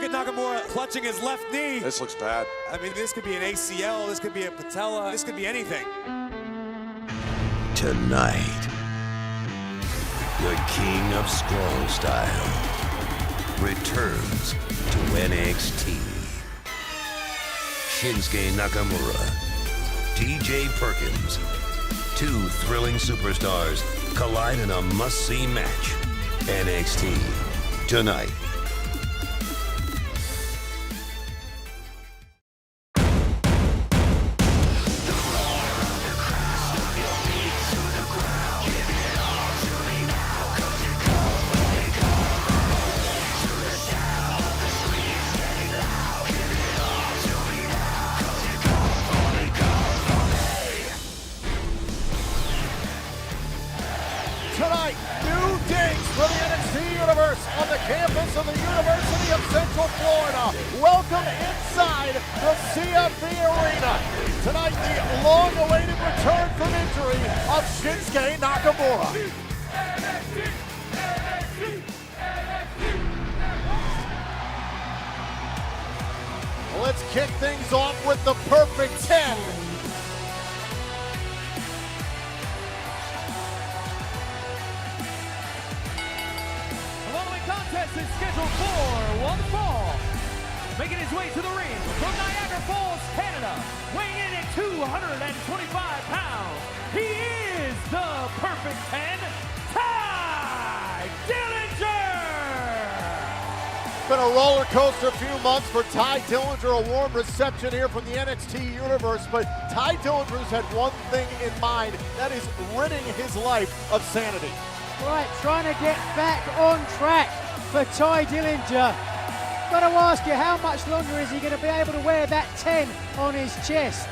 at Nakamura clutching his left knee. This looks bad. I mean, this could be an ACL, this could be a patella, this could be anything. Tonight, the King of Strong Style returns to NXT. Shinsuke Nakamura, TJ Perkins, two thrilling superstars collide in a must-see match. NXT, tonight. Tonight, new digs for the NXT Universe on the campus of the University of Central Florida. Welcome inside the CFB Arena. Tonight, the long-awaited return from injury of Shinsuke Nakamura. Let's kick things off with the perfect 10. Is scheduled for one fall. Making his way to the ring from Niagara Falls, Canada, weighing in at 225 pounds. He is the perfect 10, Tye Dillinger! Been a roller coaster few months for Tye Dillinger, a warm reception here from the NXT Universe, but Tye Dillinger's had one thing in mind, that is ridding his life of sanity. Right, trying to get back on track for Tye Dillinger. Got to ask you, how much longer is he going to be able to wear that 10 on his chest?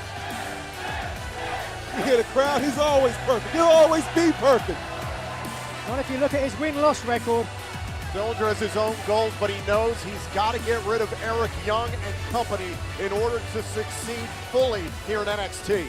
You hear the crowd, he's always perfect. He'll always be perfect. Well, if you look at his win-loss record. Dillinger has his own goals, but he knows he's got to get rid of Eric Young and company in order to succeed fully here in NXT.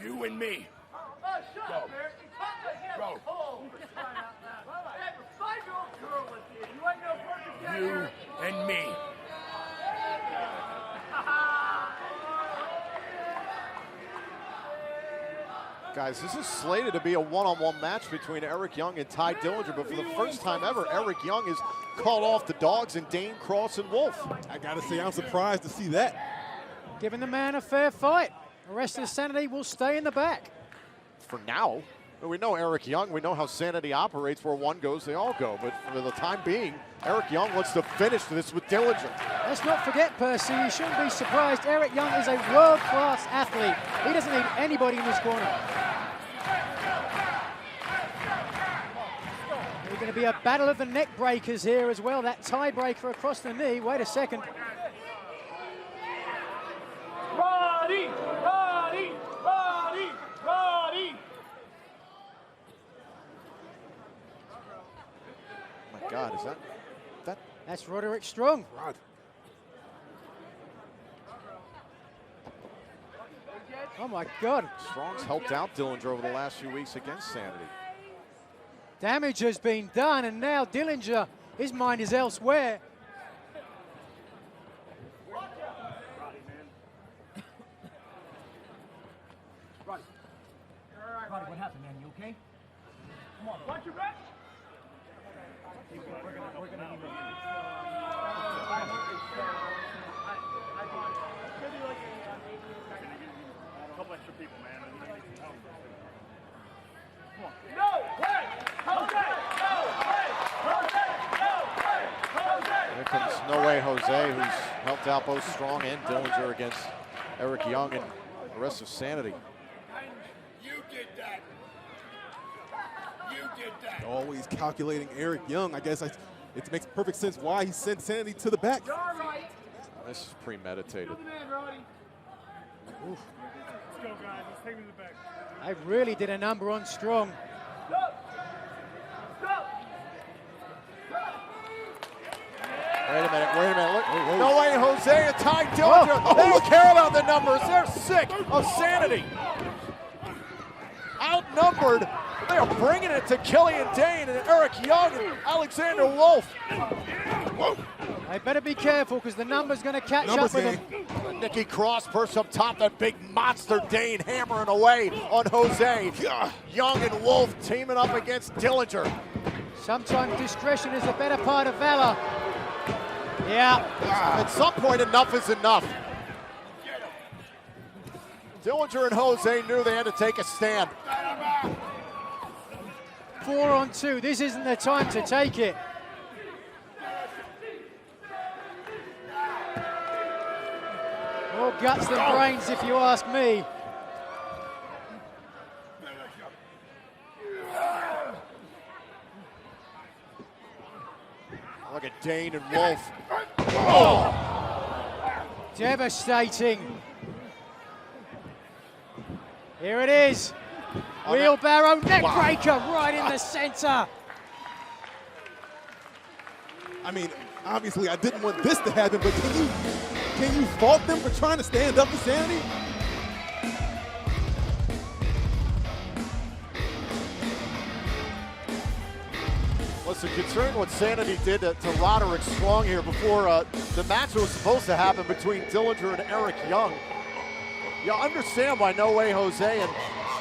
You and me. Oh, shut up, Eric. You talk like him. Go. Oh, I have a 5-year-old girl with you. You ain't no perfect guy, You Eric. and me. Guys, this is slated to be a one-on-one match between Eric Young and Tye Dillinger, but for the first time ever, Eric Young is called off the dogs and Dane Cross and Wolf. I gotta say, I'm surprised to see that. Giving the man a fair fight. The rest of the Sanity will stay in the back. For now, we know Eric Young, we know how Sanity operates, where one goes, they all go, but for the time being, Eric Young wants to finish this with Dillinger. Let's not forget, Percy, you shouldn't be surprised. Eric Young is a world-class athlete. He doesn't need anybody in his corner. There's going to be a battle of the neck breakers here as well. That tiebreaker across the knee. Wait a second. Roddy! Roddy! Roddy! Roddy! Oh my God, is that? That's Roderick Strong. Rod. Oh my God. Strong's helped out Dillinger over the last few weeks against Sanity. Damage has been done, and now Dillinger, his mind is elsewhere. Roddy, what happened, man? You okay? Come on, watch your back. Way Jose, who's helped out both Strong and Dillinger against Eric Young and the rest of Sanity. You did that. You did that. Always calculating Eric Young. I guess it makes perfect sense why he sent Sanity to the back. This is premeditated. Let's go, guys. Let's take me to the back. They really did a number on Strong. Wait a minute, look. No way, Jose and Tye Dillinger. They don't care about the numbers. They're sick of Sanity. Outnumbered, they are bringing it to Killian Dane and Eric Young and Alexander Wolf. They better be careful because the number's going to catch up with them. Nikki Cross perched up top, that big monster Dane hammering away on Jose. Young and Wolf teaming up against Dillinger. Sometimes discretion is the better part of valor. Yeah. At some point, enough is enough. Dillinger and Jose knew they had to take a stand. 4 on 2. This isn't the time to take it. More guts than brains, if you ask me. Look at Dane and Wolf. Oh! Devastating. Here it is. Wheelbarrow neckbreaker right in the center. I mean, obviously I didn't want this to happen, but can you fault them for trying to stand up to Sanity? Listen, considering what Sanity did to Roderick Strong here before the match that was supposed to happen between Dillinger and Eric Young, you understand why No Way Jose and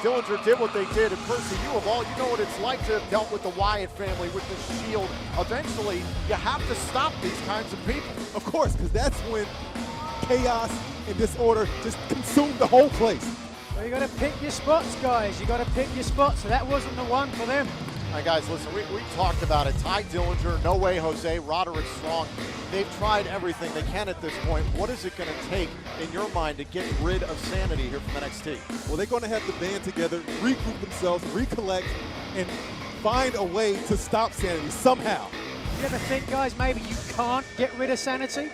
Dillinger did what they did. And Percy, you of all, you know what it's like to have dealt with the Wyatt family, with the Shield. Eventually, you have to stop these kinds of people. Of course, because that's when chaos and disorder just consumed the whole place. Well, you got to pick your spots, guys. You got to pick your spots. So that wasn't the one for them. All right, guys, listen, we talked about it. Tye Dillinger, No Way Jose, Roderick Strong. They've tried everything they can at this point. What is it going to take, in your mind, to get rid of Sanity here from NXT? Well, they're going to have to band together, regroup themselves, recollect, and find a way to stop Sanity somehow. You ever think, guys, maybe you can't get rid of Sanity?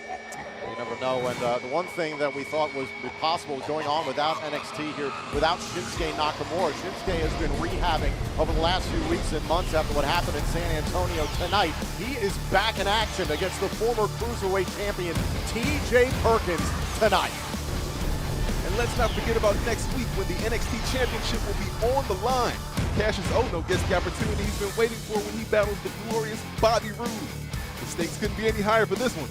You never know. And the one thing that we thought was possible going on without NXT here, without Shinsuke Nakamura. Shinsuke has been rehabbing over the last few weeks and months after what happened in San Antonio tonight. He is back in action against the former Cruiserweight champion, TJ Perkins, tonight. And let's not forget about next week when the NXT Championship will be on the line. Kassius Ohno gets the opportunity he's been waiting for when he battles the glorious Bobby Roode. The stakes couldn't be any higher for this one.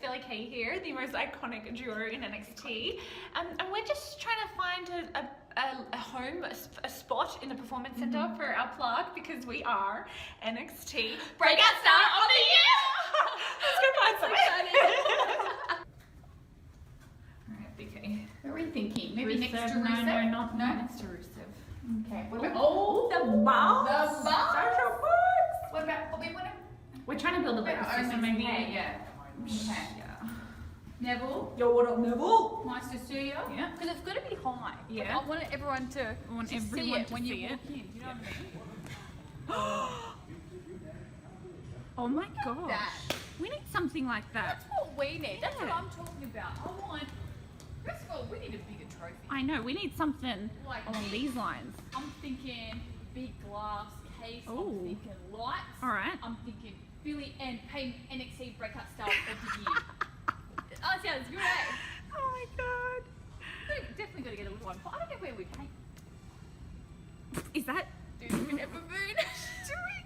Billie Kay here, the most iconic duo in NXT, and we're just trying to find a home, a spot in the Performance Center for our plug, because we are NXT Breakout Star of the Year! Let's go find something. Alright, BK. What are we thinking? Maybe Rusev? next to Rusev? No, not next to Rusev. Okay. What about, the boss? The boss? Sasha Banks! What about, but we want to... We're trying to build a better system, maybe. Yeah. Okay. Yeah. Neville. Yo, what up, Neville? Nice to see you. Yeah. Because it's got to be high. Yeah. Like, I want everyone to, see it when you walk in. You know what I mean? Oh my gosh. That. We need something like that. That's what we need. That's what Yeah. I'm talking about. I want... First of all, we need a bigger trophy. I know, we need something Like along big. these lines. I'm thinking big glass case. Ooh. I'm thinking lights. All right. I'm thinking Billy and Payne NXT Breakout Star of the Year. Oh, sounds great. Oh my god. Definitely got to get a little one. I don't know where we paint. Is that... Do we Ember Moon? Do we?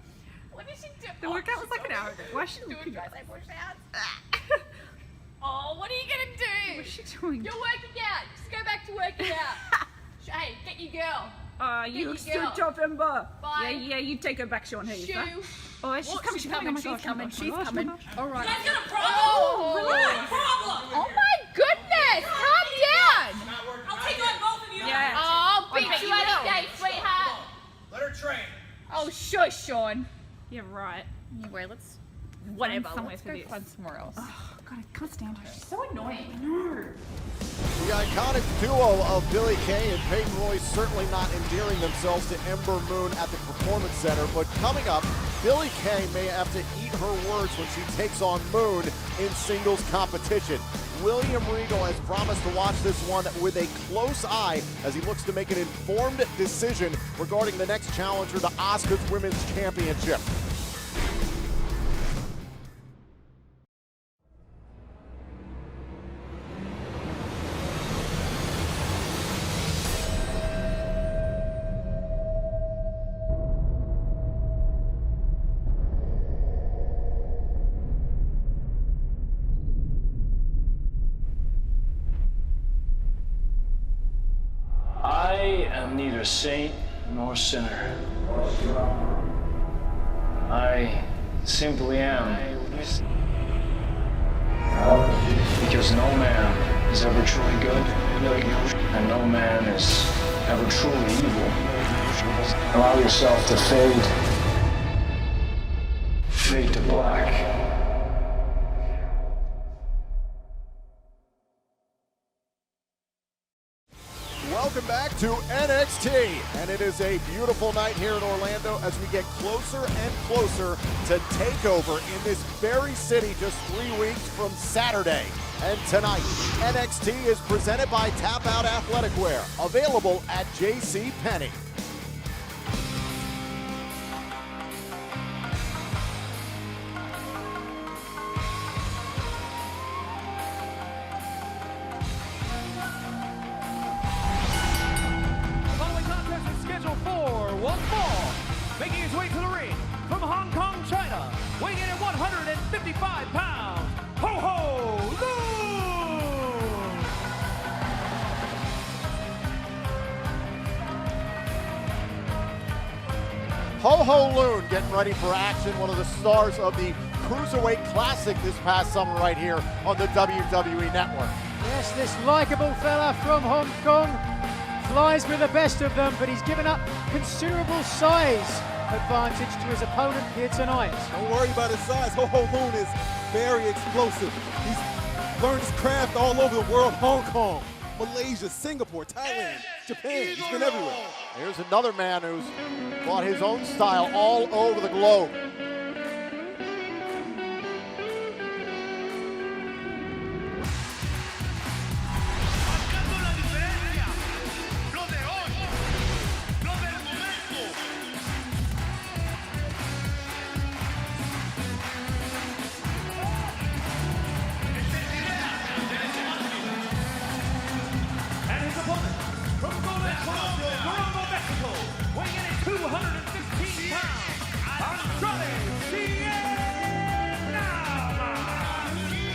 What did she do? The workout was like an hour ago. Why is she doing looking guys at like push-outs? Oh, what are you going to do? What's she doing? You're working out. Just go back to working out. Hey, get your girl. You look Get your so girl. tough, Ember. Bye. Yeah, you take her back, Sean. Here you go. Shoe. Oh, she's What? coming, She's oh my coming, gosh, she's coming, oh my she's gosh, coming. oh my gosh. All right. You guys got a problem? Oh, Relax. Oh my goodness, calm down. I'll take on both of you. Yeah. Oh, I'll beat bet you you any will. day, sweetheart. Let her train. Oh, shush, Sean. Yeah, right. Anyway, let's. Whatever. Let's Go find somewhere else. Oh, God, I can't stand her. She's so annoying. The iconic duo of Billie Kay and Peyton Royce certainly not endearing themselves to Ember Moon at the Performance Center, but coming up, Billie Kay may have to eat her words when she takes on Moon in singles competition. William Regal has promised to watch this one with a close eye as he looks to make an informed decision regarding the next challenger to Asuka's Women's Championship. I am neither saint nor sinner. I simply am. Because no man is ever truly good, and no man is ever truly evil. Allow yourself to fade to black. Welcome back to NXT, and it is a beautiful night here in Orlando as we get closer and closer to TakeOver in this very city just 3 weeks from Saturday. And tonight, NXT is presented by Tap Out Athletic Wear, available at JCPenney. Making his way to the ring from Hong Kong, China, weighing in at 155 pounds, Ho Lun! Ho Lun getting ready for action, one of the stars of the Cruiserweight Classic this past summer right here on the WWE Network. Yes, this likable fella from Hong Kong flies with the best of them, but he's given up considerable size advantage to his opponent here tonight. Don't worry about his size. Ho Lun is very explosive. He's learned his craft all over the world. Hong Kong, Malaysia, Singapore, Thailand, Japan. He's been everywhere. Here's another man who's brought his own style all over the globe.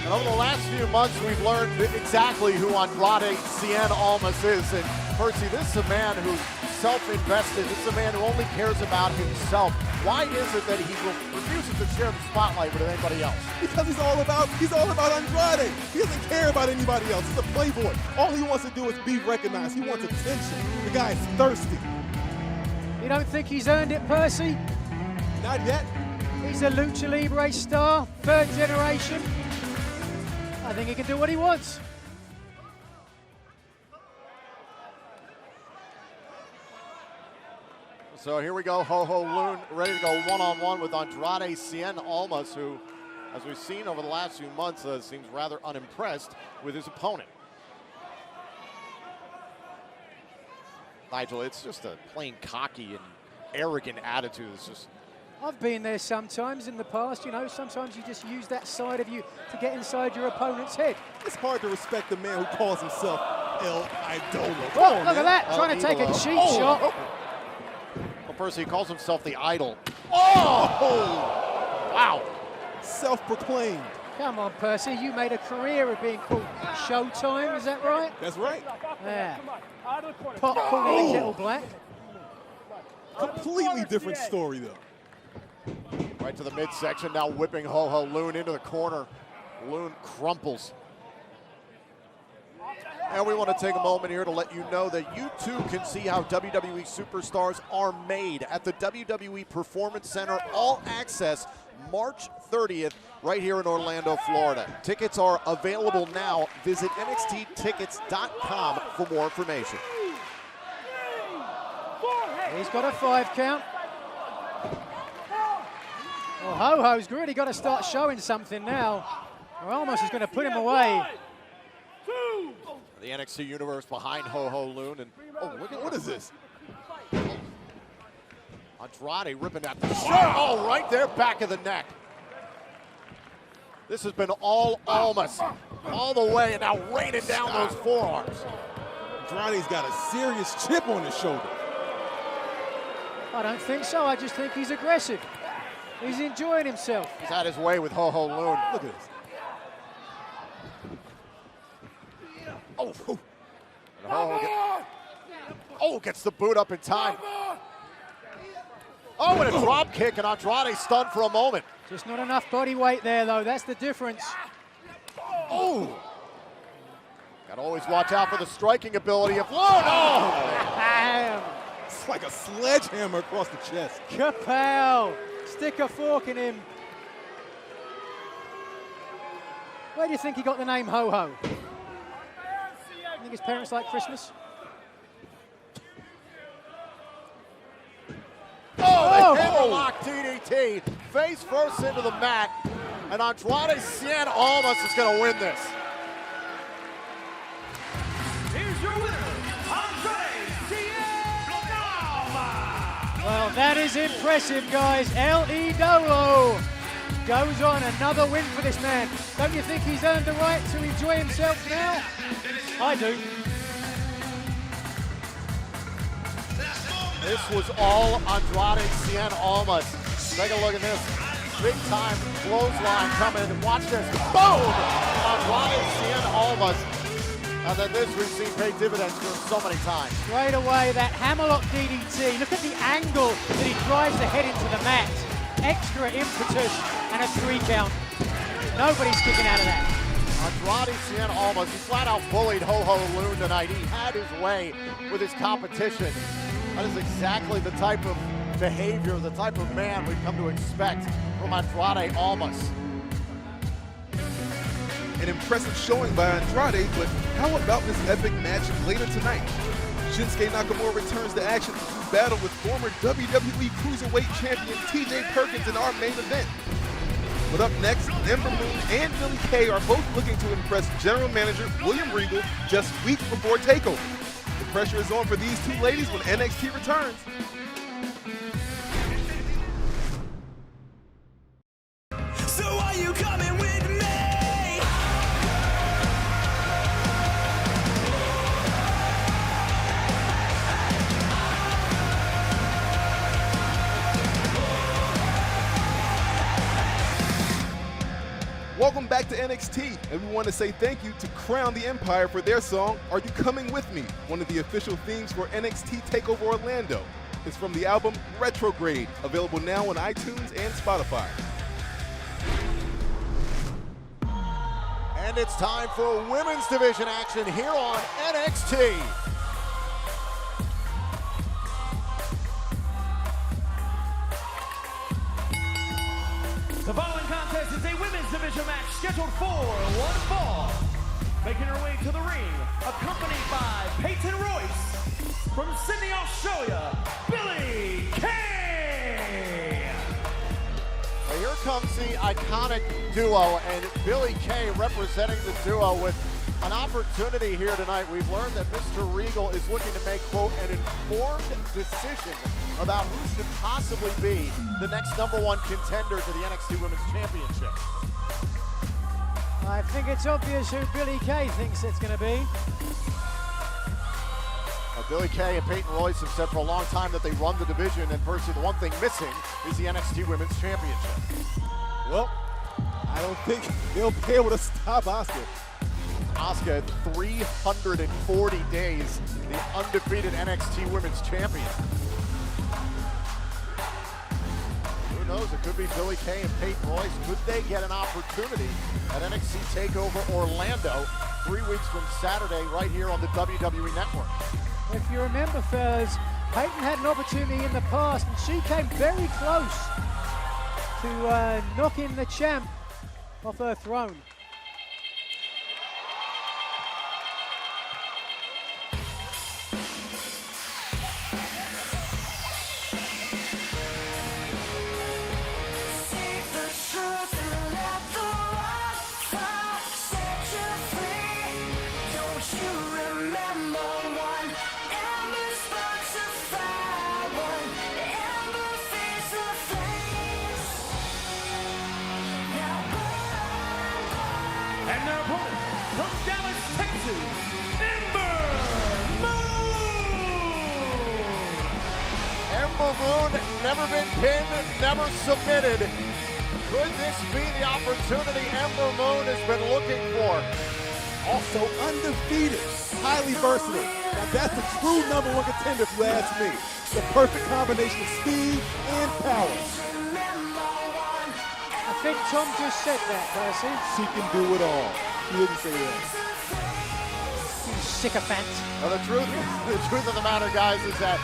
And over the last few months, we've learned exactly who Andrade Almas is. And Percy, this is a man who's self-invested. This is a man who only cares about himself. Why is it that he refuses to share the spotlight with anybody else? Because he's all about Andrade. He doesn't care about anybody else. He's a playboy. All he wants to do is be recognized. He wants attention. The guy is thirsty. You don't think he's earned it, Percy? Not yet. He's a Lucha Libre star, third generation. I think he can do what he wants. So here we go, Ho Lun ready to go one-on-one with Andrade Cien Almas, who, as we've seen over the last few months, seems rather unimpressed with his opponent. Nigel, it's just a plain cocky and arrogant attitude. It's just... I've been there sometimes in the past, you know, sometimes you just use that side of you to get inside your opponent's head. It's hard to respect a man who calls himself El Idolo. Oh, look at that, trying to take a cheap shot. Well, Percy, he calls himself the Idol. Oh! Wow. Self-proclaimed. Come on, Percy, you made a career of being called Showtime, is that right? That's right. Yeah. Pot calling the kettle black. Completely different story, though. Right to the midsection, now whipping Ho Lun into the corner. Lun crumples. And we want to take a moment here to let you know that you too can see how WWE superstars are made at the WWE Performance Center All Access March 30th, right here in Orlando, Florida. Tickets are available now. Visit NXTtickets.com for more information. He's got a 5 count. Well, Ho-Ho's really got to start showing something now. Or Almas is going to put him away. The NXT Universe behind Ho Lun. And oh, look at, what is this? Andrade ripping at the shirt. Oh, right there, back of the neck. This has been all Almas, all the way, and now raining down those forearms. Andrade's got a serious chip on his shoulder. I don't think so. I just think he's aggressive. He's enjoying himself. He's had his way with Ho Lun. Look at this. Oh, gets the boot up in time. Oh, and a drop kick, and Andrade stunned for a moment. Just not enough body weight there, though. That's the difference. Oh! Got to always watch out for the striking ability of Lun. Oh! It's like a sledgehammer across the chest. Kapow! Stick a fork in him. Where do you think he got the name Ho-Ho? I think his parents like Christmas. Oh, the hammerlock DDT. Face first into the mat. And Andrade Cien Almas is going to win this. Here's your winner, Andrade Cien Almas. Well, that is impressive, guys. El Idolo goes on. Another win for this man. Don't you think he's earned the right to enjoy himself now? I do. This was all Andrade Cien Almas. Take a look at this. Big time clothesline coming. Watch this. Boom! Andrade Cien Almas. And then this we've seen pay dividends for him so many times. Straight away, that hammerlock DDT. Look at the angle that he drives the head into the mat. Extra impetus and a 3 count. Nobody's kicking out of that. Andrade Cien Almas, he flat out bullied Ho Lun tonight. He had his way with his competition. That is exactly the type of behavior, the type of man we've come to expect from Andrade Almas. An impressive showing by Andrade, but how about this epic match later tonight? Shinsuke Nakamura returns to action to battle with former WWE Cruiserweight Champion TJ Perkins in our main event. But up next, Ember Moon and Billie Kay are both looking to impress General Manager William Regal just weeks before TakeOver. The pressure is on for these two ladies when NXT returns. So are you coming with me? Welcome back to NXT, and we want to say thank you to Crown the Empire for their song, Are You Coming With Me? One of the official themes for NXT TakeOver Orlando. It's from the album Retrograde, available now on iTunes and Spotify. And it's time for women's division action here on NXT. The following contest is a women's division match scheduled for one fall. Making her way to the ring, accompanied by Peyton Royce. From Sydney, Australia, Billie Kay. Well, here comes the iconic duo, and Billie Kay representing the duo with an opportunity here tonight. We've learned that Mr. Regal is looking to make, quote, an informed decision about who should possibly be the next #1 contender to the NXT Women's Championship. I think it's obvious who Billie Kay thinks it's going to be. Billie Kay and Peyton Royce have said for a long time that they run the division, and personally the one thing missing is the NXT Women's Championship. Well, I don't think they'll be able to stop Asuka. Asuka, 340 days, the undefeated NXT Women's Champion. Who knows, it could be Billie Kay and Peyton Royce. Could they get an opportunity at NXT TakeOver Orlando 3 weeks from Saturday right here on the WWE Network? If you remember, fellas, Peyton had an opportunity in the past, and she came very close to to knocking the champ off her throne. And their opponent from Dallas, Texas, Ember Moon! Ember Moon, never been pinned, never submitted. Could this be the opportunity Ember Moon has been looking for? Also undefeated, highly versatile. Now that's a true #1 contender if you ask me. The perfect combination of speed and power. I think Tom just said that, Percy. She can do it all. He didn't say that. You sycophant. Well, the truth of the matter, guys, is that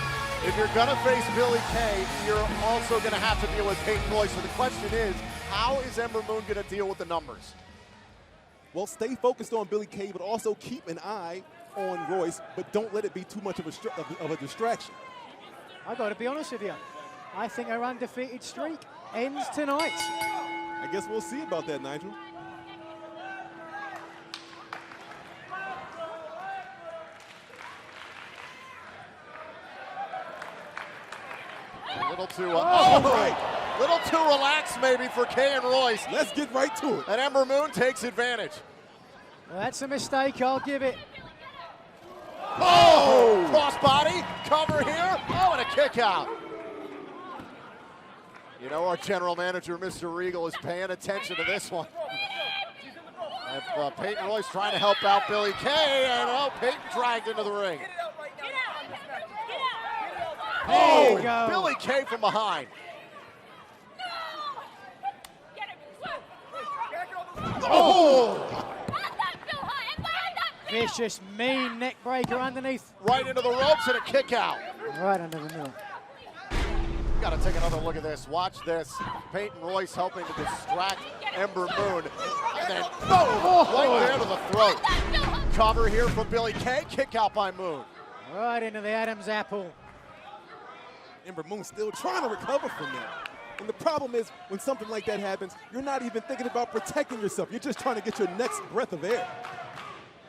if you're gonna face Billie Kay, you're also gonna have to deal with Peyton Royce. So the question is, how is Ember Moon gonna deal with the numbers? Well, stay focused on Billie Kay, but also keep an eye on Royce, but don't let it be too much of a distraction. I got to be honest with you. I think her undefeated streak ends tonight. I guess we'll see about that, Nigel. A little too, right. little too relaxed maybe for Kay and Royce. Let's get right to it. And Ember Moon takes advantage. Well, that's a mistake, I'll give it. Oh! Crossbody, cover here. Oh, and a kick out. You know, our general manager, Mr. Regal, is paying attention to this one. And Peyton Royce trying to help out Billie Kay, and Peyton dragged into the ring. There you go. Billie Kay from behind. Oh! Vicious, mean neck breaker underneath. Right into the ropes and a kick out. Right under the middle. Got to take another look at this. Watch this. Peyton Royce helping to distract Ember Moon. And then boom! Right there to the throat. Cover here from Billie Kay. Kick out by Moon. Right into the Adam's apple. Ember Moon still trying to recover from that. And the problem is, when something like that happens, you're not even thinking about protecting yourself. You're just trying to get your next breath of air.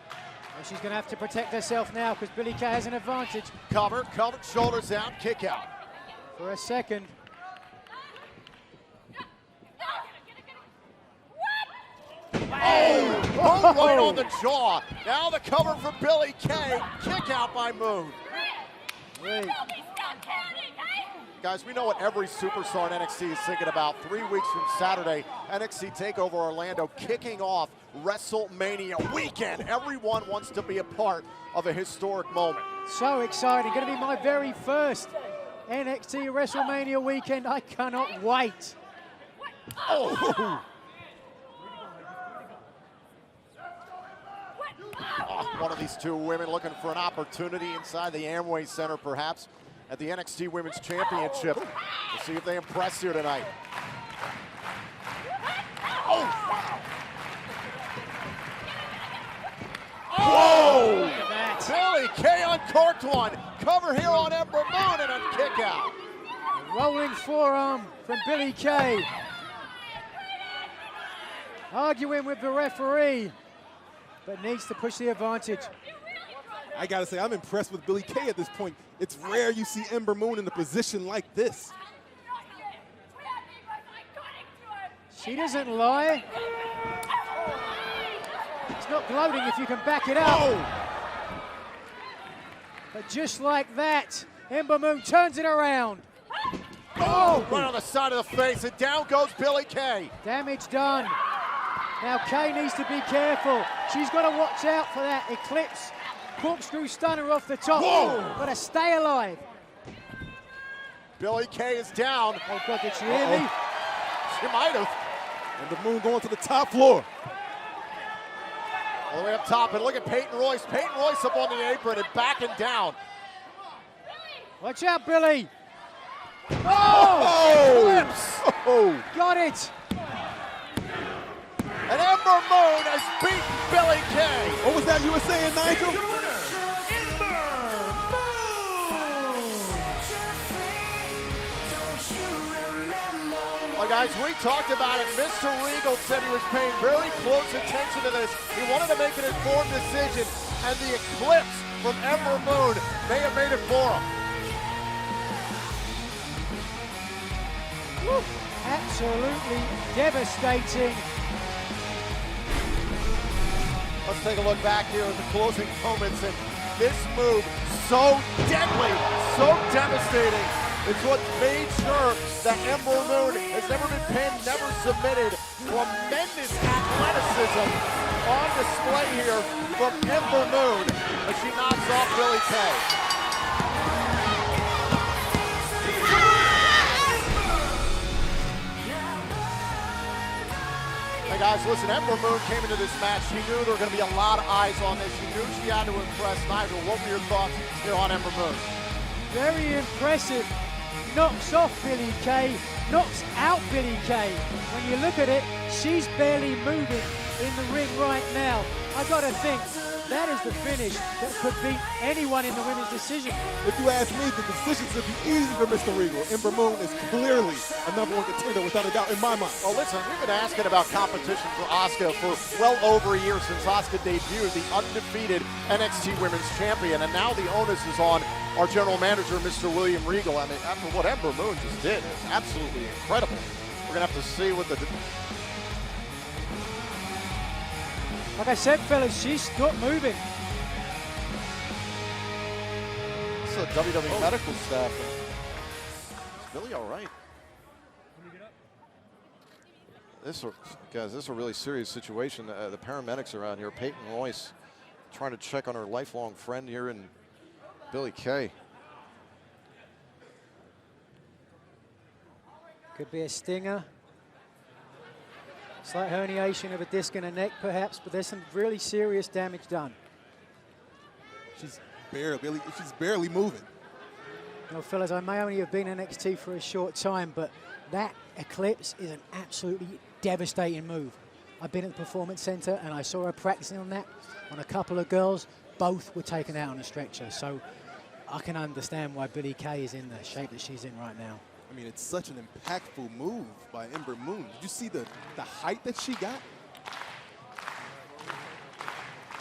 Well, she's going to have to protect herself now because Billie Kay has an advantage. Cover, shoulders down, kick out. For a second. Oh, right on the jaw. Now the cover for Billie Kay. Kick out by Moon. Wait. Guys, we know what every superstar in NXT is thinking about. 3 weeks from Saturday, NXT TakeOver Orlando kicking off WrestleMania weekend. Everyone wants to be a part of a historic moment. So exciting. Going to be my very first NXT WrestleMania weekend. I cannot wait. Oh! One of these two women looking for an opportunity inside the Amway Center, perhaps, at the NXT Women's Championship. We'll see if they impress here tonight. Oh! Whoa! Look at that. Billie Kay uncorked one. Cover here on Ember Moon and a kick out. Rolling forearm from Billie Kay. Arguing with the referee, but needs to push the advantage. I gotta say, I'm impressed with Billie Kay at this point. It's rare you see Ember Moon in a position like this. She doesn't lie. It's not gloating if you can back it up. Oh. But just like that, Ember Moon turns it around. Oh! Right on the side of the face, and down goes Billie Kay. Damage done. Now Kay needs to be careful. She's got to watch out for that Eclipse corkscrew stunner off the top. Whoa! Got to stay alive. Billie Kay is down. Oh God, did she hear me? She might have. Ember Moon going to the top floor. All the way up top, and look at Peyton Royce. Peyton Royce up on the apron and backing down. Watch out, Billie. Oh! Flips! Oh. Got it. And Ember Moon has beat Billie Kay. What was that you were saying, Nigel? Well, guys, we talked about it. Mr. Regal said he was paying very close attention to this. He wanted to make an informed decision, and the eclipse from Ember Moon may have made it for him. Woo. Absolutely devastating. Let's take a look back here at the closing moments, and this move, so deadly, so devastating. It's what made sure that Ember Moon has never been pinned, never submitted. Tremendous athleticism on display here from Ember Moon as she knocks off Billie Kay. Hey guys, listen, Ember Moon came into this match. She knew there were going to be a lot of eyes on this. She knew she had to impress. Nigel, what were your thoughts here on Ember Moon? Very impressive. Knocks off Billie Kay, knocks out Billie Kay. When you look at it, she's barely moving in the ring right now. I gotta think, that is the finish that could beat anyone in the women's decision. If you ask me, the decision should be easy for Mr. Regal. Ember Moon is clearly a #1 contender without a doubt in my mind. Well, listen, we've been asking about competition for Asuka for well over a year since Asuka debuted, the undefeated NXT Women's Champion, and now the onus is on our general manager, Mr. William Regal. I mean, after what Ember Moon just did, it's absolutely incredible. We're gonna have to see what the... Like I said, fellas, she's stopped moving. This is a WWE medical staff. Is Billie all right? Guys, this is a really serious situation. The paramedics are out here. Peyton Royce trying to check on her lifelong friend here in Billie Kay. Could be a stinger. Slight herniation of a disc in her neck, perhaps, but there's some really serious damage done. She's barely moving. Well, fellas, I may only have been NXT for a short time, but that eclipse is an absolutely devastating move. I've been at the Performance Center and I saw her practicing on that on a couple of girls. Both were taken out on a stretcher, so I can understand why Billie Kay is in the shape that she's in right now. I mean, it's such an impactful move by Ember Moon. Did you see the height that she got?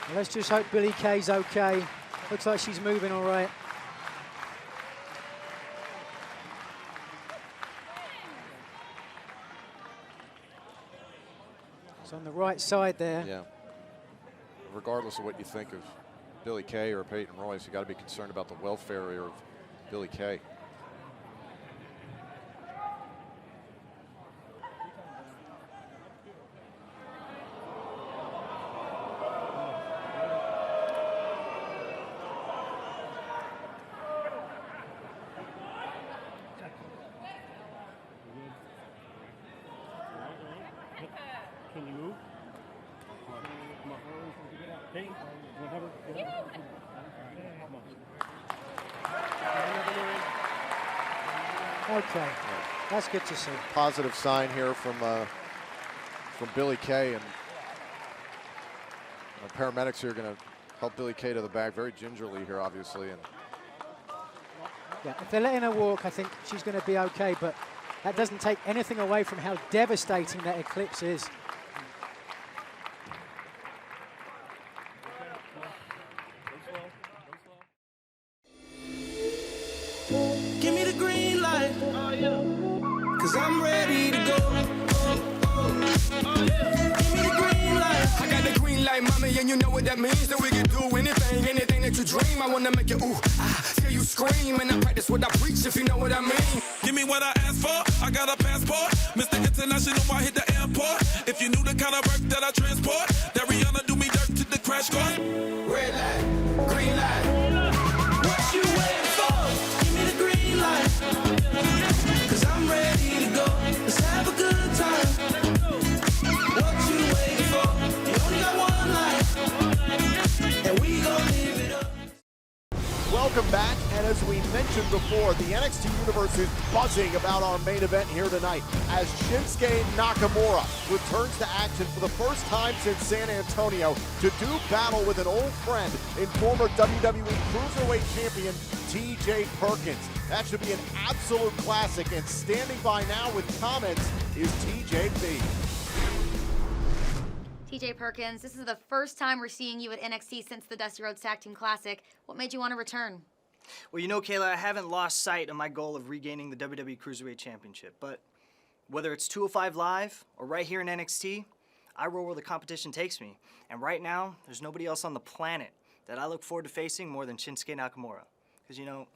Well, let's just hope Billie Kay's okay. Looks like she's moving all right. It's on the right side there. Yeah. Regardless of what you think of Billie Kay or Peyton Royce, you got to be concerned about the welfare here of Billie Kay. Can you move? Hey, whatever. Okay, that's good to see. Positive sign here from Billie Kay, and the paramedics here are going to help Billie Kay to the back very gingerly here, obviously. And yeah, if they're letting her walk, I think she's going to be okay, but that doesn't take anything away from how devastating that eclipse is. Give me the green light, cause I'm ready to go. Give me the green light. I got the green light, mommy, and you know what that means. That we can do anything that you dream. I wanna make you ooh, till you scream. And I practice what I preach, if you know what I mean. Give me what I asked for, I got a passport. Mr. International, I hit the airport. If you knew the kind of work that I transport, that Rihanna do me dirt to the crash course. Red light, green light. What you waiting for? Give me the green light. Cause I'm ready to go. Let's have a good time. What you waiting for? You only got one life. And we gon' live it up. Welcome back, and as we mentioned before, the NXT Universe is buzzing about our main event here tonight as Shinsuke Nakamura returns to action for the first time since San Antonio to do battle with an old friend in former WWE Cruiserweight Champion TJ Perkins. That should be an absolute classic, and standing by now with comments is TJP. TJ Perkins, this is the first time we're seeing you at NXT since the Dusty Rhodes Tag Team Classic. What made you want to return? Well, you know, Kayla, I haven't lost sight of my goal of regaining the WWE Cruiserweight Championship, but whether it's 205 Live or right here in NXT, I roll where the competition takes me. And right now, there's nobody else on the planet that I look forward to facing more than Shinsuke Nakamura. Because, you know,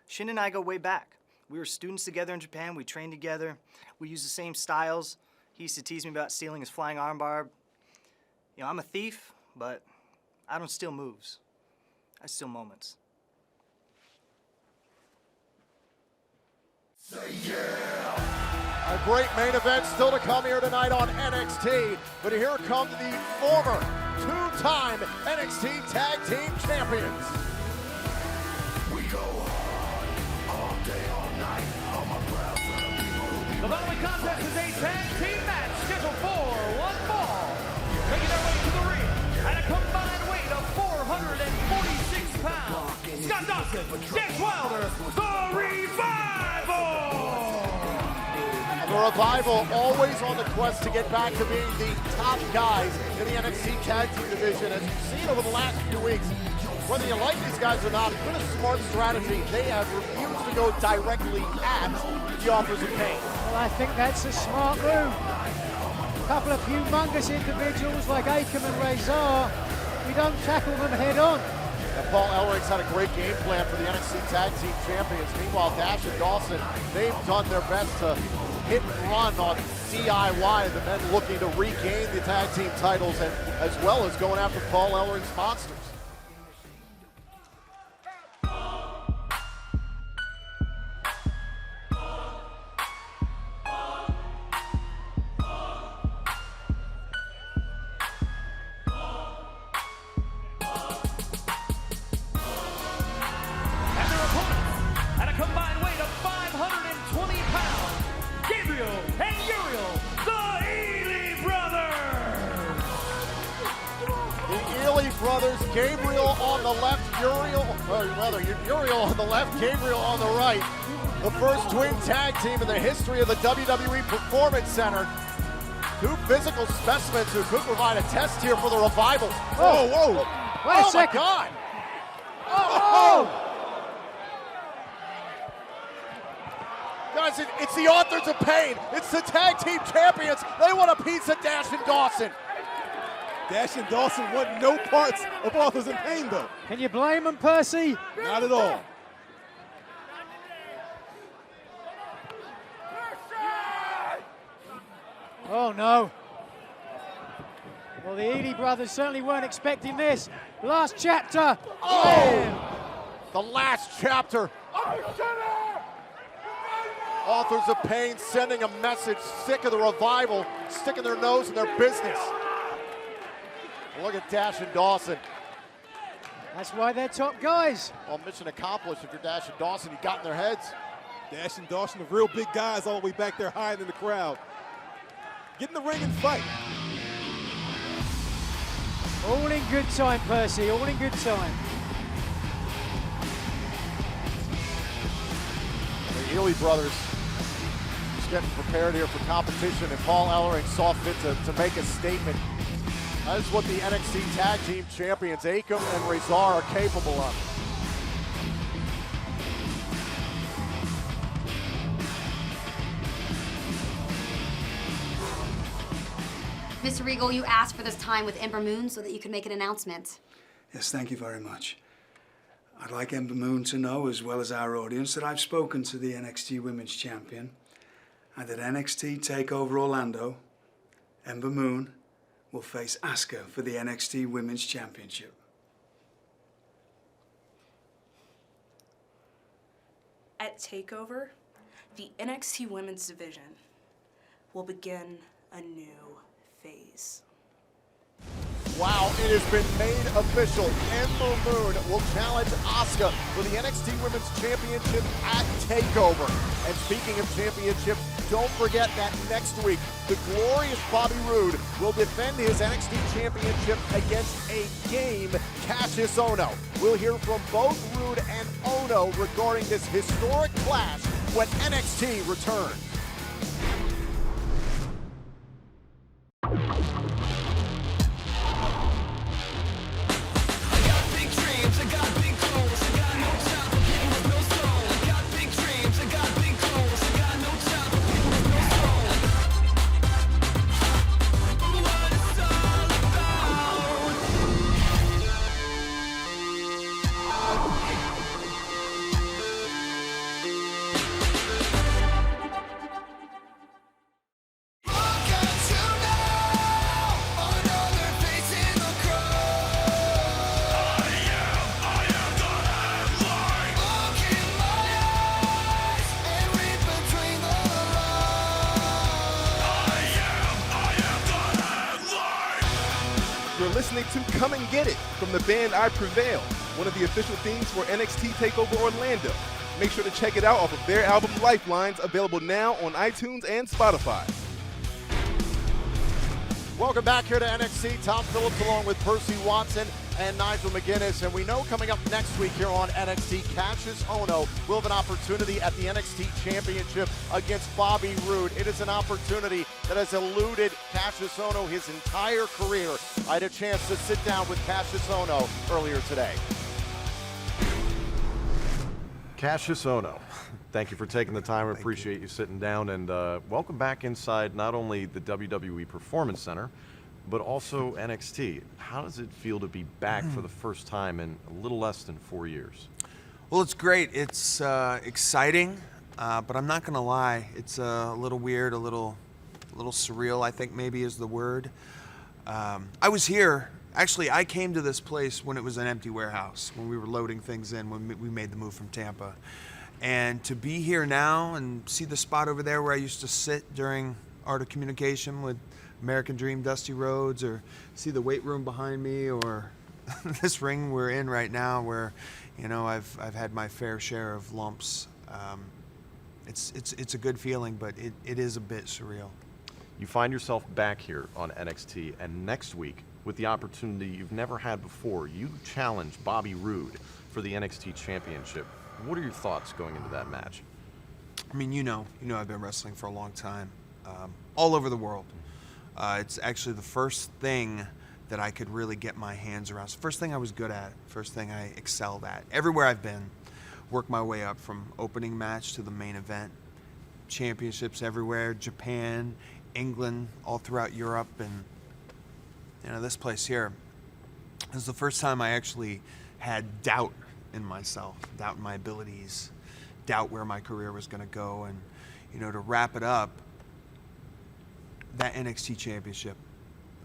Shin and I go way back. We were students together in Japan, we trained together, we used the same styles. He used to tease me about stealing his flying armbar. You know, I'm a thief, but I don't steal moves. I steal moments. A great main event still to come here tonight on NXT, but here come the former two-time NXT Tag Team Champions. We go hard all day, all night. All my proud for the people who be The following contest is a tag team match scheduled for one fall. Making their way to the ring at a combined weight of 446 pounds. Scott Dawson, Jack Wilder, The Revival! The Revival always on the quest to get back to being the top guys in the NXT Tag Team division. As you've seen over the last few weeks, whether you like these guys or not, it's been a smart strategy. They have refused to go directly at the Authors of Pain. Well, I think that's a smart move. A couple of humongous individuals like Akam and Razor, we don't tackle them head on. And Paul Ellerich's had a great game plan for the NXT Tag Team Champions. Meanwhile, Dash and Dawson, they've done their best to hit and run on DIY, the men looking to regain the tag team titles, and as well as going after Paul Ellerich's monsters. Brothers, Gabriel on the left, Uriel on the left, Gabriel on the right. The first twin tag team in the history of the WWE Performance Center. Two physical specimens who could provide a test here for the Revival. Oh, whoa. Wait a second. My God. Guys, it's the Authors of Pain. It's the tag team champions. They want a piece of Dash and Dawson. Dash and Dawson want no parts of Authors in Pain, though. Can you blame them, Percy? Not at all. Oh, no. Well, the Ely brothers certainly weren't expecting this. Last chapter. The last chapter. Authors of Pain sending a message, sick of the Revival, sticking their nose in their business. Look at Dash and Dawson. That's why they're top guys. Well, mission accomplished. If you're Dash and Dawson, you got in their heads. Dash and Dawson, the real big guys all the way back there higher than the crowd. Get in the ring and fight. All in good time, Percy, all in good time. The Ely brothers just getting prepared here for competition, and Paul Ellering saw fit to make a statement. That is what the NXT Tag Team Champions, Akam and Razor, are capable of. Mr. Regal, you asked for this time with Ember Moon so that you could make an announcement. Yes, thank you very much. I'd like Ember Moon to know, as well as our audience, that I've spoken to the NXT Women's Champion, and at NXT TakeOver Orlando, Ember Moon will face Asuka for the NXT Women's Championship. At TakeOver, the NXT Women's Division will begin a new phase. Wow, it is has been made official. Ember Moon will challenge Asuka for the NXT Women's Championship at TakeOver. And speaking of championships, don't forget that next week, the glorious Bobby Roode will defend his NXT Championship against a game Kassius Ohno. We'll hear from both Roode and Ohno regarding this historic clash when NXT returns. You're listening to Come and Get It from the band I Prevail, one of the official themes for NXT TakeOver Orlando. Make sure to check it out off of their album Lifelines, available now on iTunes and Spotify. Welcome back here to NXT. Tom Phillips along with Percy Watson and Nigel McGuinness. And we know coming up next week here on NXT, Kassius Ohno will have an opportunity at the NXT Championship against Bobby Roode. It is an opportunity that has eluded Kassius Ohno his entire career. I had a chance to sit down with Kassius Ohno earlier today. Kassius Ohno, thank you for taking the time. I appreciate you sitting down, and welcome back inside not only the WWE Performance Center, but also NXT. How does it feel to be back for the first time in a little less than 4 years? Well, it's great. It's exciting, but I'm not gonna lie. It's a little weird, a little surreal, I think maybe is the word. I was here. Actually, I came to this place when it was an empty warehouse, when we were loading things in, when we made the move from Tampa. And to be here now and see the spot over there where I used to sit during Art of Communication with American Dream Dusty Rhodes, or see the weight room behind me, or this ring we're in right now where, you know, I've had my fair share of lumps. It's a good feeling, but it is a bit surreal. You find yourself back here on NXT, and next week, with the opportunity you've never had before, you challenge Bobby Roode for the NXT Championship. What are your thoughts going into that match? I mean, you know I've been wrestling for a long time, all over the world. It's actually the first thing that I could really get my hands around. It's the first thing I was good at, first thing I excelled at. Everywhere I've been, worked my way up from opening match to the main event. Championships everywhere, Japan, England, all throughout Europe, and you know, this place here is the first time I actually had doubt in myself, doubt in my abilities, doubt where my career was going to go. And you know, to wrap it up, that NXT championship,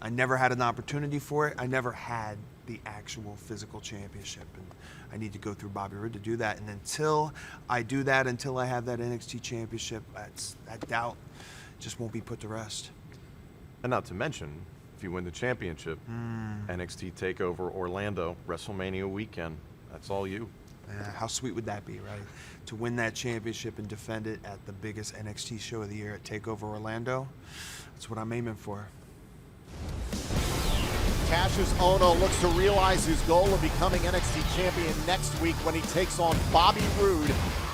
I never had an opportunity for it. I never had the actual physical championship, and I need to go through Bobby Roode to do that. And until I do that, until I have that NXT championship, that doubt just won't be put to rest. And not to mention, if you win the championship, NXT TakeOver Orlando, WrestleMania weekend, that's all you. How sweet would that be, right? To win that championship and defend it at the biggest NXT show of the year at TakeOver Orlando, that's what I'm aiming for. Kassius Ohno looks to realize his goal of becoming NXT champion next week when he takes on Bobby Roode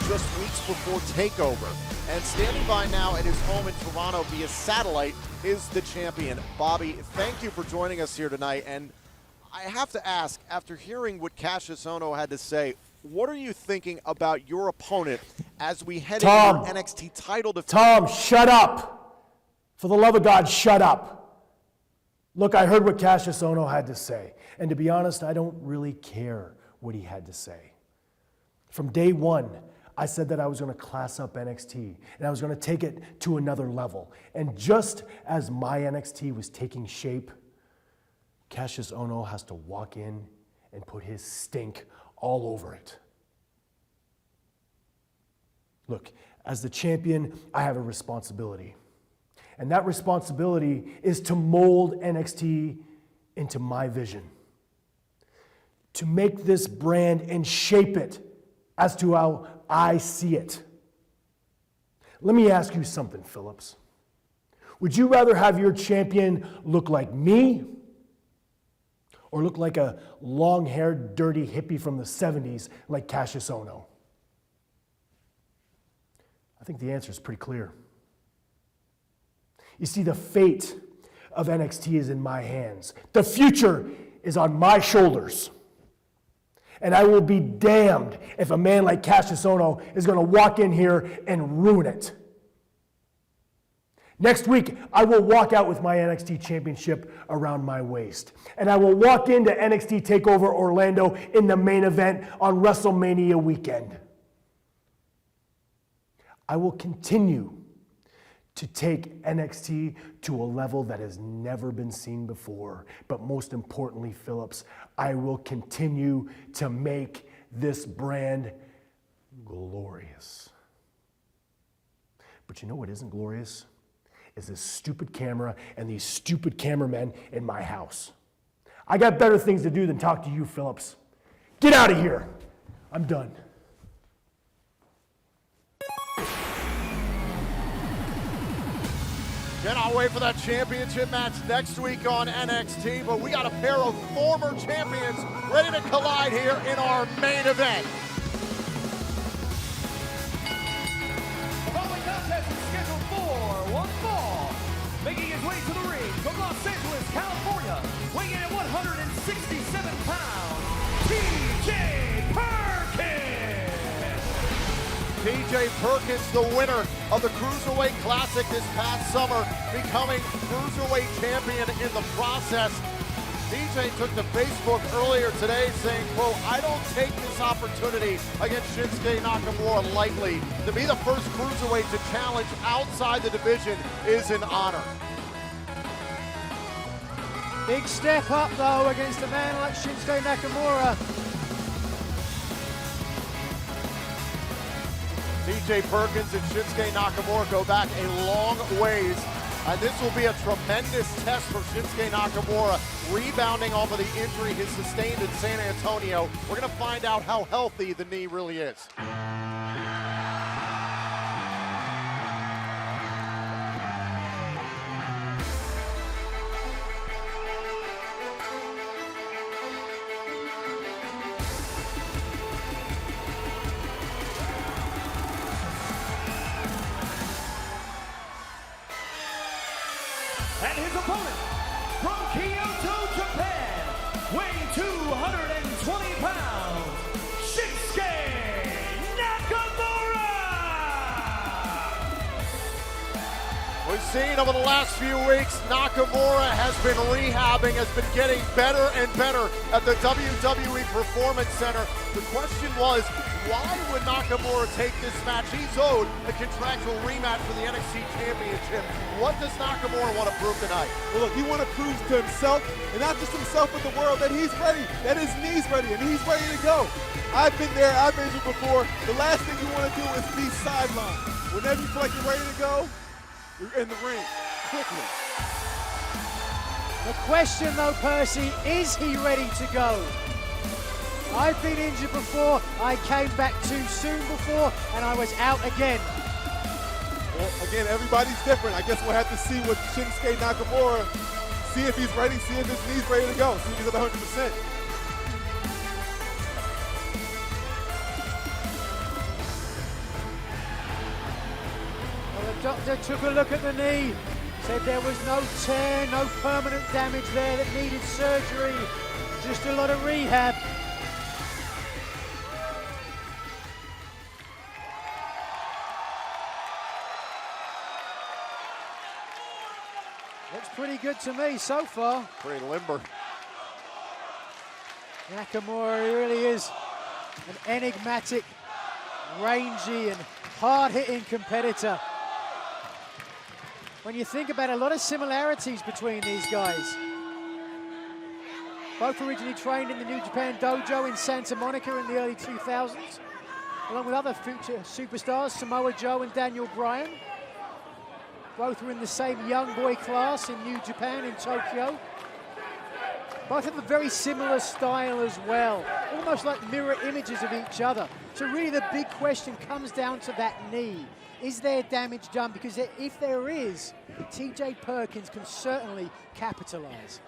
just weeks before TakeOver. And standing by now at his home in Toronto via satellite is the champion. Bobby, thank you for joining us here tonight. And I have to ask, after hearing what Kassius Ohno had to say, what are you thinking about your opponent as we head into NXT title defense? Tom, shut up. For the love of God, shut up. Look, I heard what Kassius Ohno had to say, and to be honest, I don't really care what he had to say. From day one, I said that I was going to class up NXT, and I was going to take it to another level. And just as my NXT was taking shape, Kassius Ohno has to walk in and put his stink all over it. Look, as the champion, I have a responsibility. And that responsibility is to mold NXT into my vision. to make this brand and shape it as to how I see it. Let me ask you something, Phillips. Would you rather have your champion look like me or look like a long-haired, dirty hippie from the 70s like Kassius Ohno? I think the answer is pretty clear. You see, the fate of NXT is in my hands. The future is on my shoulders. And I will be damned if a man like Kassius Ohno is going to walk in here and ruin it. Next week, I will walk out with my NXT championship around my waist. And I will walk into NXT TakeOver Orlando in the main event on WrestleMania weekend. I will continue to take NXT to a level that has never been seen before. But most importantly, Phillips, I will continue to make this brand glorious. But you know what isn't glorious? Is this stupid camera and these stupid cameramen in my house. I got better things to do than talk to you, Phillips. Get out of here. I'm done. Cannot wait for that championship match next week on NXT, but we got a pair of former champions ready to collide here in our main event. The following contest is scheduled for one fall. Making his way to the ring from Los Angeles, California, weighing in at 167 pounds, TJ Perkins! TJ Perkins, the winner of the Cruiserweight Classic this past summer, becoming Cruiserweight champion in the process. TJ took to Facebook earlier today saying, quote, "I don't take this opportunity against Shinsuke Nakamura lightly. To be the first Cruiserweight to challenge outside the division is an honor." Big step up, though, against a man like Shinsuke Nakamura. TJ Perkins and Shinsuke Nakamura go back a long ways. And this will be a tremendous test for Shinsuke Nakamura, rebounding off of the injury he sustained in San Antonio. We're going to find out how healthy the knee really is. And his opponent, from Kyoto, Japan, weighing 220 pounds, Shinsuke Nakamura! We've seen over the last few weeks, Nakamura has been rehabbing, has been getting better and better at the WWE Performance Center. The question was, why would Nakamura take this match? He's owed a contractual rematch for the NXT Championship. What does Nakamura want to prove tonight? Well, look, he wants to prove to himself, and not just himself, but the world, that he's ready, that his knee's ready, and he's ready to go. I've been there, I've been here before. The last thing you want to do is be sidelined. Whenever you feel like you're ready to go, you're in the ring, quickly. The question, though, Percy, is he ready to go? I've been injured before, I came back too soon before, and I was out again. Well, again, everybody's different. I guess we'll have to see with Shinsuke Nakamura, see if he's ready, see if his knee's ready to go, see if he's at 100%. Well, the doctor took a look at the knee, said there was no tear, no permanent damage there that needed surgery, just a lot of rehab. Looks pretty good to me so far. Pretty limber. Nakamura really is an enigmatic, rangy and hard-hitting competitor. When you think about it, a lot of similarities between these guys. Both originally trained in the New Japan Dojo in Santa Monica in the early 2000s, along with other future superstars, Samoa Joe and Daniel Bryan. Both were in the same young boy class in New Japan in Tokyo. Both have a very similar style as well, almost like mirror images of each other. So really the big question comes down to that knee. Is there damage done? Because if there is, TJ Perkins can certainly capitalize.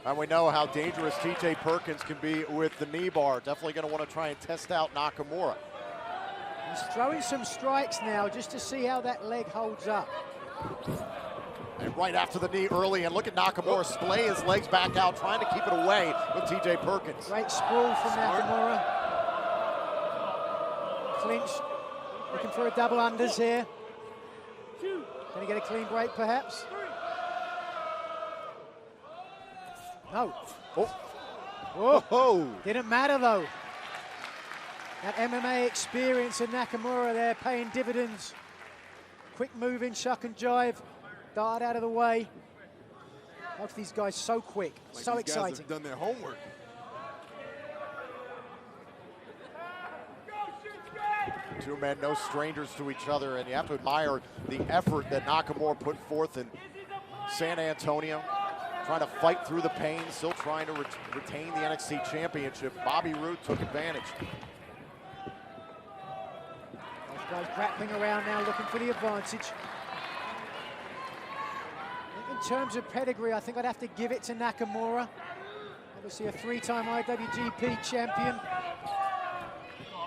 And we know how dangerous TJ Perkins can be with the knee bar. Definitely going to want to try and test out Nakamura. He's throwing some strikes now just to see how that leg holds up. And right after the knee early, and look at Nakamura splay his legs back out, trying to keep it away with TJ Perkins. Great sprawl from Nakamura. Clinch, looking for a double unders here. Can he get a clean break, perhaps? No. Oh. Didn't matter, though. That MMA experience in Nakamura there paying dividends. Quick move in, shuck and jive. Dart out of the way. Both of these guys so quick, like so these exciting. Guys have done their homework. Two men, no strangers to each other, and you have to admire the effort that Nakamura put forth in San Antonio, trying to fight through the pain, still trying to retain the NXT Championship. Bobby Roode took advantage. Those guys grappling around now, looking for the advantage. In terms of pedigree, I think I'd have to give it to Nakamura. Obviously a three-time IWGP champion.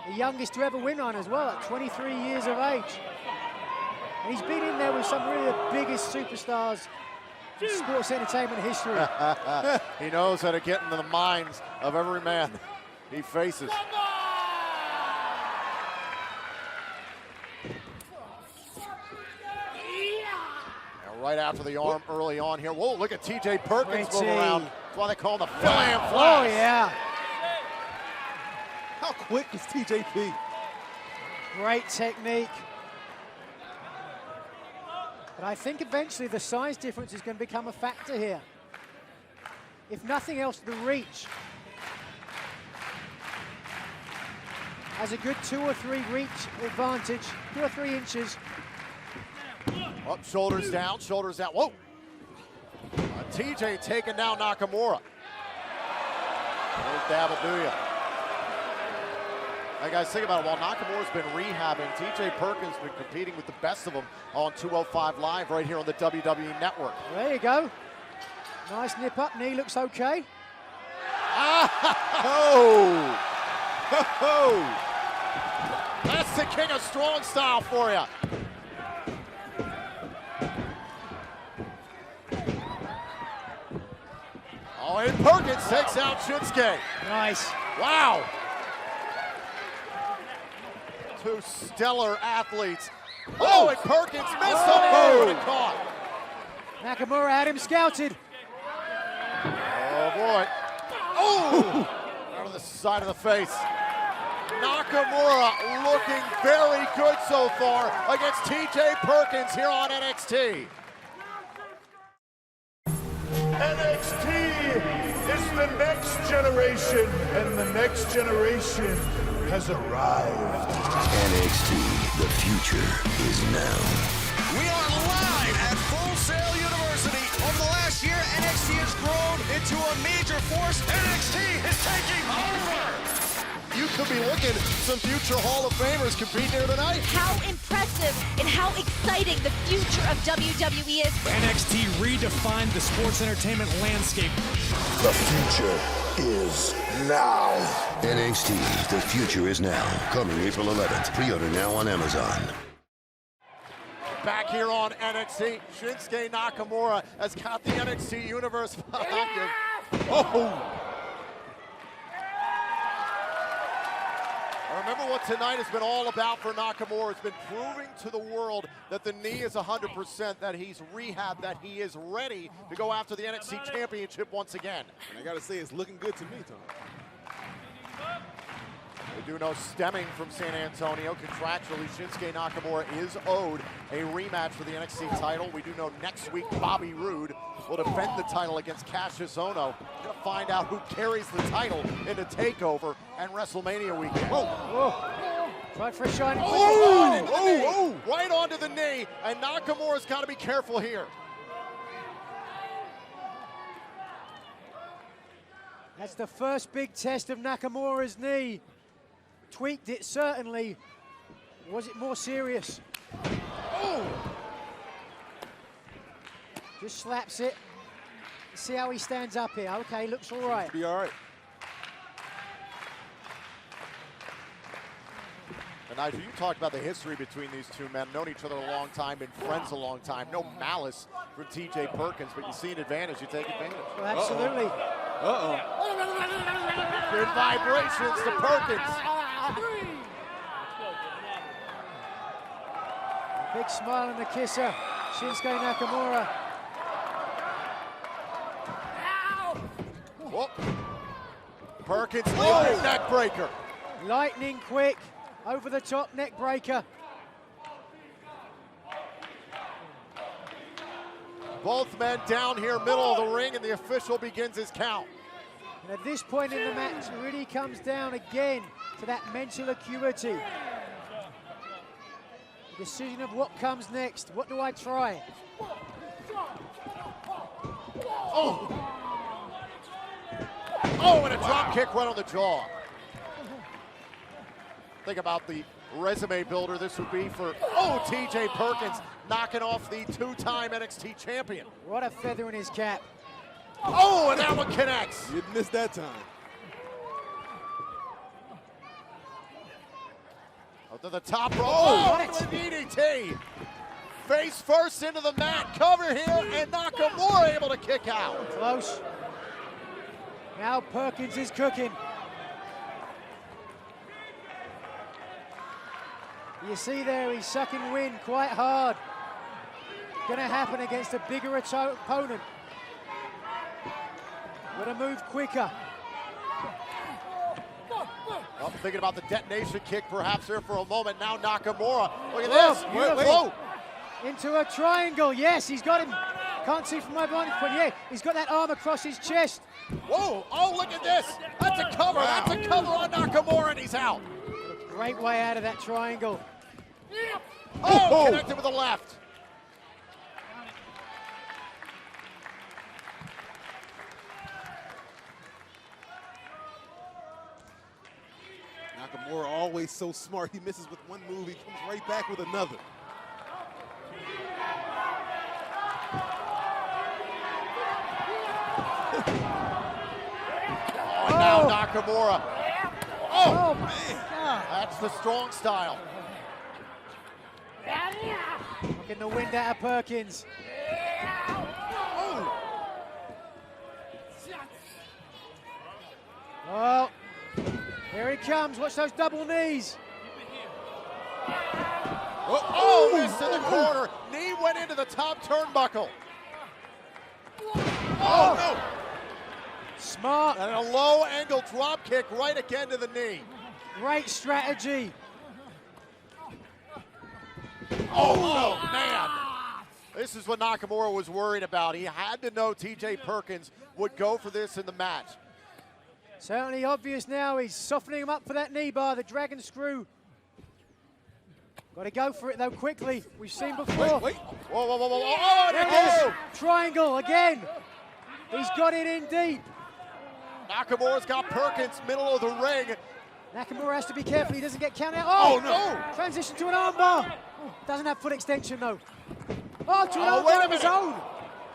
The youngest to ever win one as well, at 23 years of age. And he's been in there with some really the biggest superstars in sports entertainment history. He knows how to get into the minds of every man he faces. Now right after the arm early on here. Whoa, look at TJ Perkins move around. That's why they call him the Phil-Am Flash. Oh, yeah. How quick is TJP? Great technique. But I think eventually the size difference is going to become a factor here. If nothing else, the reach. Has a good 2 or 3 reach advantage, 2 or 3 inches. Up, shoulders down, shoulders down. Whoa! TJ taking down Nakamura. Little dab will do ya. Hey guys, think about it. While Nakamura's been rehabbing, TJ Perkins been competing with the best of them on 205 Live right here on the WWE Network. There you go. Nice nip up, knee looks okay. Oh! Oh! That's the King of Strong style for you. Oh, and Perkins takes out Shinsuke. Nice. Wow. Two stellar athletes. Oh, and Perkins missed on the move and caught. Nakamura had him scouted. Oh, boy. Oh! Out of the side of the face. Nakamura looking very good so far against TJ Perkins here on NXT. NXT is the next generation, and the next generation has arrived. NXT, the future is now. We are live at Full Sail University. Over the last year, NXT has grown into a major force. NXT is taking over. You could be looking at some future Hall of Famers competing here tonight. How impressive and how exciting the future of WWE is. NXT redefined the sports entertainment landscape. The future is now. NXT, the future is now. Coming April 11th. Pre-order now on Amazon. Back here on NXT, Shinsuke Nakamura has got the NXT Universe behind him. Oh! Remember what tonight has been all about for Nakamura. It's been proving to the world that the knee is 100%, that he's rehabbed, that he is ready to go after the NXT Championship once again. And I got to say, it's looking good to me, Tom. We do know stemming from San Antonio, contractually, Shinsuke Nakamura is owed a rematch for the NXT title. We do know next week Bobby Roode will defend the title against Kassius Ohno. We're going to find out who carries the title into TakeOver and WrestleMania weekend. Whoa! Whoa. Tried for a shot. Oh! Right onto the knee, and Nakamura's got to be careful here. That's the first big test of Nakamura's knee. Tweaked it, certainly. Was it more serious? Oh! Just slaps it. See how he stands up here. Okay, looks all right. Be all right. And Nigel, you talked about the history between these two men, known each other a long time, been friends a long time. No malice from TJ Perkins, but you see an advantage, you take advantage. Well, absolutely. Good vibrations to Perkins. Big smile on the kisser, Shinsuke Nakamura. Whoop. Perkins leaping neck breaker. Lightning quick, over the top neck breaker. Both men down here, middle of the ring, and the official begins his count. And at this point in the match, it really comes down again to that mental acuity. The decision of what comes next. What do I try? Oh! Oh, and a drop kick right on the jaw. Think about the resume builder this would be for, TJ Perkins knocking off the two-time NXT champion. What a feather in his cap. Oh, and that one connects. You missed that time. Out to the top rope. Oh, the DDT. Face first into the mat. Cover here, and Nakamura able to kick out. Close. Now Perkins is cooking. You see there, he's sucking wind quite hard. Gonna happen against a bigger opponent. Gotta move quicker. I'm thinking about the detonation kick perhaps there for a moment. Now Nakamura, look at this. Beautiful. Into a triangle, yes, he's got him. Can't see from my vantage point, yeah, he's got that arm across his chest. Whoa, oh, look at this. That's a cover, that's a cover on Nakamura, and he's out. Great way out of that triangle. Oh, connected with the left. Nakamura always so smart. He misses with one move, he comes right back with another. Oh, now Nakamura. Oh, man. That's the strong style. Knocking the wind out of Perkins. Oh, here he comes. Watch those double knees. Oh, missed in the corner. Knee went into the top turnbuckle. Oh, no. Smart. And a low angle drop kick right again to the knee. Great strategy. Oh, man. This is what Nakamura was worried about. He had to know TJ Perkins would go for this in the match. Certainly obvious now. He's softening him up for that knee bar, the dragon screw. Got to go for it, though, quickly. We've seen before. Wait. Whoa, whoa, whoa, whoa. Oh, there it is. Triangle again. He's got it in deep. Nakamura's got Perkins, middle of the ring. Nakamura has to be careful he doesn't get counted out. Oh, no. Transition to an armbar. Doesn't have foot extension, though. Oh, to an wait armbar a of his minute. own.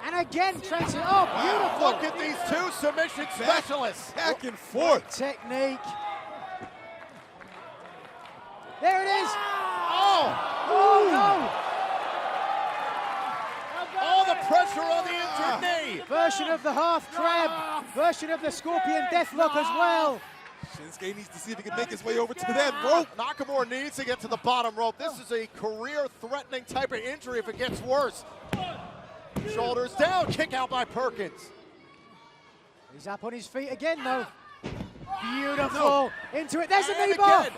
And again, transition. Oh, beautiful. Look at these two submission specialists. Back and forth. Technique. There it is. Oh, no. All the pressure on the injured knee. Version of the half crab. Version of the scorpion deathlock as well. Shinsuke needs to see if he can make his way over to that rope. Nakamura needs to get to the bottom rope. This is a career-threatening type of injury if it gets worse. Shoulders down, kick out by Perkins. He's up on his feet again, though. Beautiful. Into it. There's a knee And bar. again.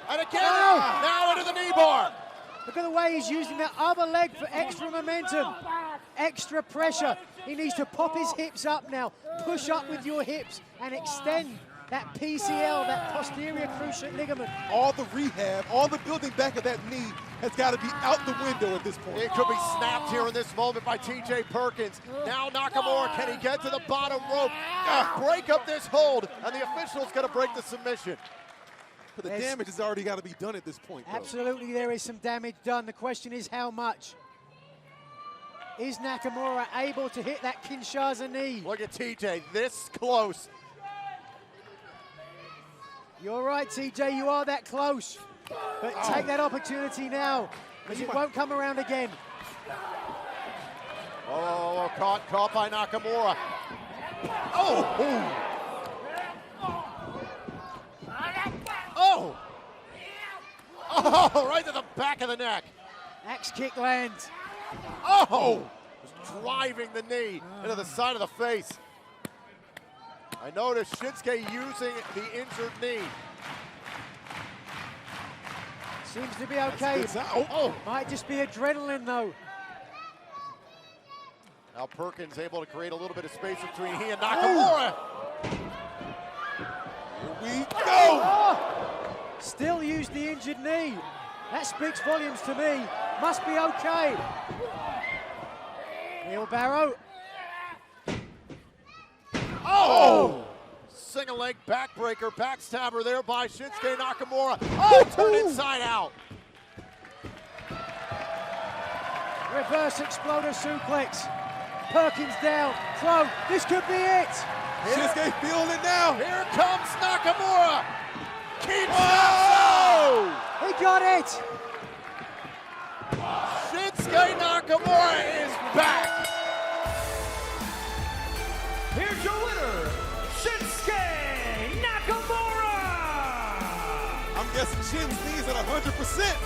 And again. Now into the knee bar. Look at the way he's using that other leg for extra momentum. Extra pressure. He needs to pop his hips up now. Push up with your hips and extend that PCL, that posterior cruciate ligament. All the rehab, all the building back of that knee has got to be out the window at this point. It could be snapped here in this moment by TJ Perkins. Now Nakamura, can he get to the bottom rope? Break up this hold, and the official's going to break the submission. But the damage has already got to be done at this point, though. Absolutely, there is some damage done. The question is how much? Is Nakamura able to hit that Kinshasa knee? Look at TJ, this close. You're right, TJ, you are that close. But take that opportunity now, because it won't come around again. Oh, caught by Nakamura. Oh! Oh! Oh, right to the back of the neck. Axe kick lands. Oh! Just driving the knee into the side of the face. I noticed Shinsuke using the injured knee. Seems to be okay. Might just be adrenaline, though. Now Perkins able to create a little bit of space between he and Nakamura. Here we go! Oh, still used the injured knee. That speaks volumes to me. Must be okay. Wheelbarrow. Oh! Single leg backbreaker, backstabber there by Shinsuke Nakamura. Oh, turned inside out. Reverse exploder suplex. Perkins down. Throw. This could be it. Shinsuke feeling it now. Here comes Nakamura. Oh! He got it. Shinsuke Nakamura is back. Here's your winner, Shinsuke Nakamura! I'm guessing Shin's knees at 100%.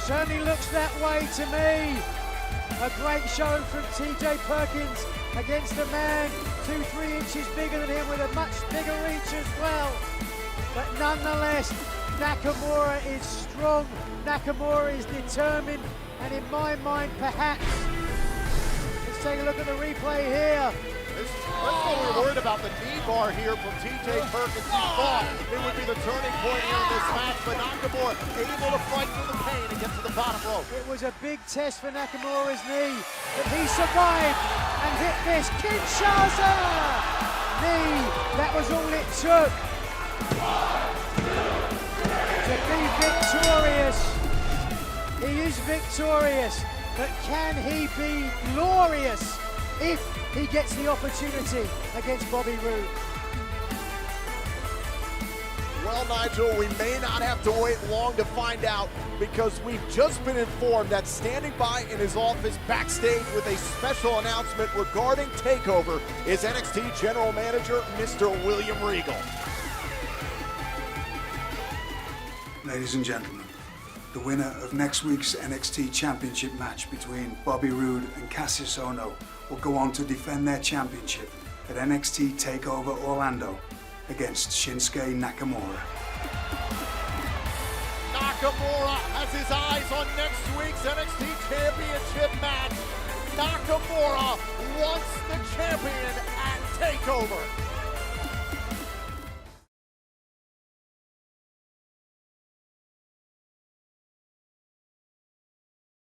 Certainly looks that way to me. A great showing from TJ Perkins against a man 2-3 inches bigger than him with a much bigger reach as well. But nonetheless, Nakamura is strong, Nakamura is determined, and in my mind, perhaps, let's take a look at the replay here. That's what we were worried about, the knee bar here from TJ Perkins. He thought it would be the turning point here in this match, but Nakamura able to fight through the pain and get to the bottom rope. It was a big test for Nakamura's knee, but he survived and hit this Kinshasa knee. That was all it took to be victorious. He is victorious, but can he be glorious if he gets the opportunity against Bobby Roode? Well, Nigel, we may not have to wait long to find out, because we've just been informed that standing by in his office backstage with a special announcement regarding TakeOver is NXT General Manager, Mr. William Regal. Ladies and gentlemen, the winner of next week's NXT Championship match between Bobby Roode and Kassius Ohno will go on to defend their championship at NXT TakeOver Orlando against Shinsuke Nakamura. Nakamura has his eyes on next week's NXT Championship match. Nakamura wants the champion at TakeOver.